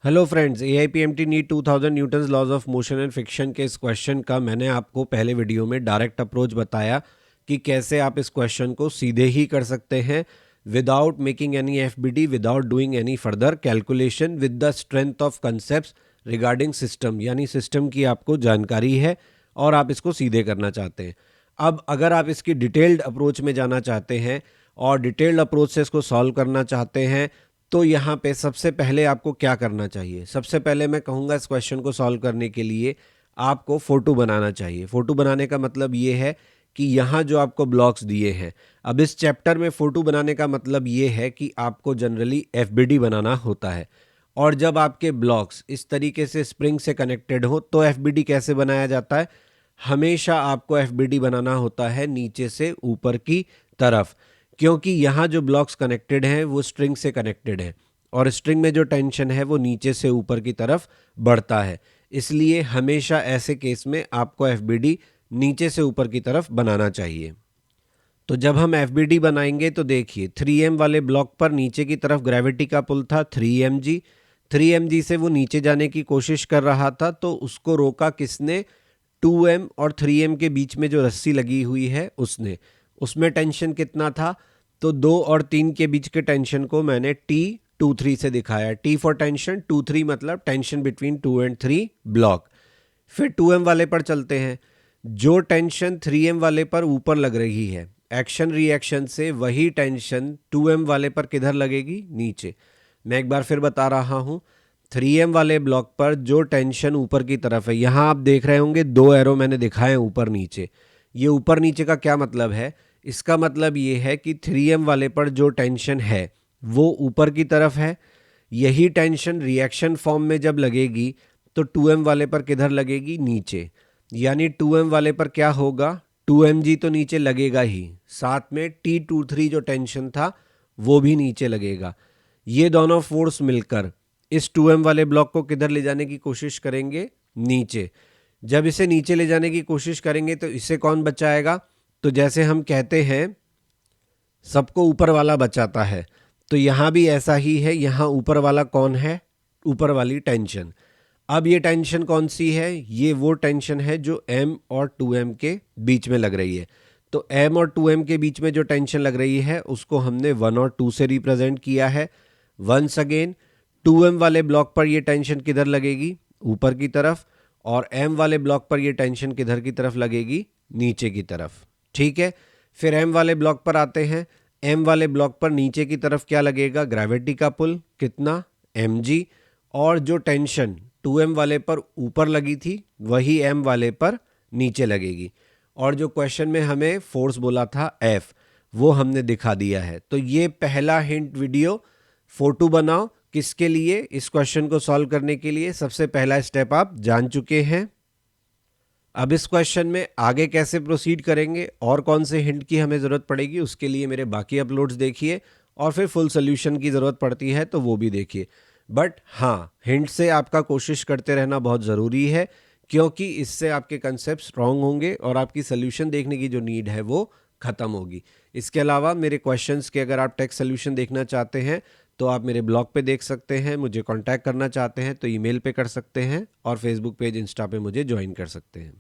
Hello friends, AIPMT NEET 2000 Newton's laws of motion and friction के इस question का मैंने आपको पहले वीडियो में डायरेक्ट अप्रोच बताया कि कैसे आप इस क्वेश्चन को सीधे ही कर सकते हैं without making any FBD, without doing any further calculation, with the strength of concept regarding system, यानी सिस्टम की आपको जानकारी है और आप इसको सीधे करना चाहते हैं। अब अगर आप इसकी डिटेल्ड अप्रोच में जाना चाहते हैं और डिटेल्ड अप्रोच से इसको सॉल्व करना चाहते हैं तो यहाँ पे सबसे पहले आपको क्या करना चाहिए। सबसे पहले मैं कहूँगा इस क्वेश्चन को सॉल्व करने के लिए आपको फोटो बनाना चाहिए। फोटो बनाने का मतलब ये है कि यहाँ जो आपको ब्लॉक्स दिए हैं, अब इस चैप्टर में फोटो बनाने का मतलब ये है कि आपको जनरली FBD बनाना होता है। और जब आपके ब्लॉक्स इस तरीके से स्प्रिंग से कनेक्टेड हो तो FBD कैसे बनाया जाता है? हमेशा आपको FBD बनाना होता है नीचे से ऊपर की तरफ, क्योंकि यहाँ जो ब्लॉक्स कनेक्टेड हैं वो स्ट्रिंग से कनेक्टेड है और स्ट्रिंग में जो टेंशन है वो नीचे से ऊपर की तरफ बढ़ता है। इसलिए हमेशा ऐसे केस में आपको FBD नीचे से ऊपर की तरफ बनाना चाहिए। तो जब हम FBD बनाएंगे तो देखिए 3m वाले ब्लॉक पर नीचे की तरफ ग्रेविटी का पुल था 3mg। 3mg से वो नीचे जाने की कोशिश कर रहा था तो उसको रोका किसने? 2m और 3m के बीच में जो रस्सी लगी हुई है उसने। उसमें टेंशन कितना था? तो 2 और 3 के बीच के टेंशन को मैंने T23 से दिखाया। T फॉर टेंशन, 2-3 मतलब टेंशन बिटवीन 2 एंड 3 ब्लॉक। फिर 2m वाले पर चलते हैं। जो टेंशन 3m वाले पर ऊपर लग रही है, एक्शन रिएक्शन से वही टेंशन 2m वाले पर किधर लगेगी? नीचे। मैं एक बार फिर बता रहा हूं, 3m वाले ब्लॉक पर जो टेंशन ऊपर की तरफ है, यहां आप देख रहे होंगे 2 एरो मैंने दिखाए ऊपर नीचे। ये ऊपर नीचे का क्या मतलब है? इसका मतलब ये है कि 3m वाले पर जो टेंशन है वो ऊपर की तरफ है। यही टेंशन रिएक्शन फॉर्म में जब लगेगी तो 2m वाले पर किधर लगेगी? नीचे। यानी 2m वाले पर क्या होगा? 2mg तो नीचे लगेगा ही, साथ में T23 जो टेंशन था वो भी नीचे लगेगा। ये दोनों फोर्स मिलकर इस 2m वाले ब्लॉक को किधर ले जाने की कोशिश करेंगे? नीचे। जब इसे नीचे ले जाने की कोशिश करेंगे तो इससे कौन बचाएगा? तो जैसे हम कहते हैं सबको ऊपर वाला बचाता है, तो यहाँ भी ऐसा ही है। यहाँ ऊपर वाला कौन है? ऊपर वाली टेंशन। अब ये टेंशन कौन सी है? ये वो टेंशन है जो m और 2m के बीच में लग रही है। तो m और 2m के बीच में जो टेंशन लग रही है उसको हमने 1 और 2 से रिप्रेजेंट किया है। वंस अगेन 2m वाले ब्लॉक पर ये टेंशन किधर लगेगी? ऊपर की तरफ। और m वाले ब्लॉक पर ये टेंशन किधर की तरफ लगेगी? नीचे की तरफ। ठीक है। फिर m वाले ब्लॉक पर आते हैं। m वाले ब्लॉक पर नीचे की तरफ क्या लगेगा? ग्रेविटी का पुल। कितना? mg। और जो टेंशन 2m वाले पर ऊपर लगी थी वही m वाले पर नीचे लगेगी। और जो क्वेश्चन में हमें फोर्स बोला था F, वो हमने दिखा दिया है। तो ये पहला हिंट वीडियो। फोटो बनाओ किसके लिए? इस क्वेश्चन को सॉल्व करने के लिए। सबसे पहला स्टेप आप जान चुके हैं। अब इस क्वेश्चन में आगे कैसे प्रोसीड करेंगे और कौन से हिंट की हमें ज़रूरत पड़ेगी, उसके लिए मेरे बाकी अपलोड्स देखिए और फिर फुल सोल्यूशन की ज़रूरत पड़ती है तो वो भी देखिए। बट हाँ, हिंट से आपका कोशिश करते रहना बहुत ज़रूरी है, क्योंकि इससे आपके कंसेप्ट स्ट्रांग होंगे और आपकी सोल्यूशन देखने की जो नीड है वो ख़त्म होगी। इसके अलावा मेरे क्वेश्चंस के अगर आप टेक्स्ट सोल्यूशन देखना चाहते हैं तो आप मेरे ब्लॉग पे देख सकते हैं। मुझे कांटेक्ट करना चाहते हैं तो ईमेल पे कर सकते हैं और फेसबुक पेज, इंस्टा पे मुझे ज्वाइन कर सकते हैं।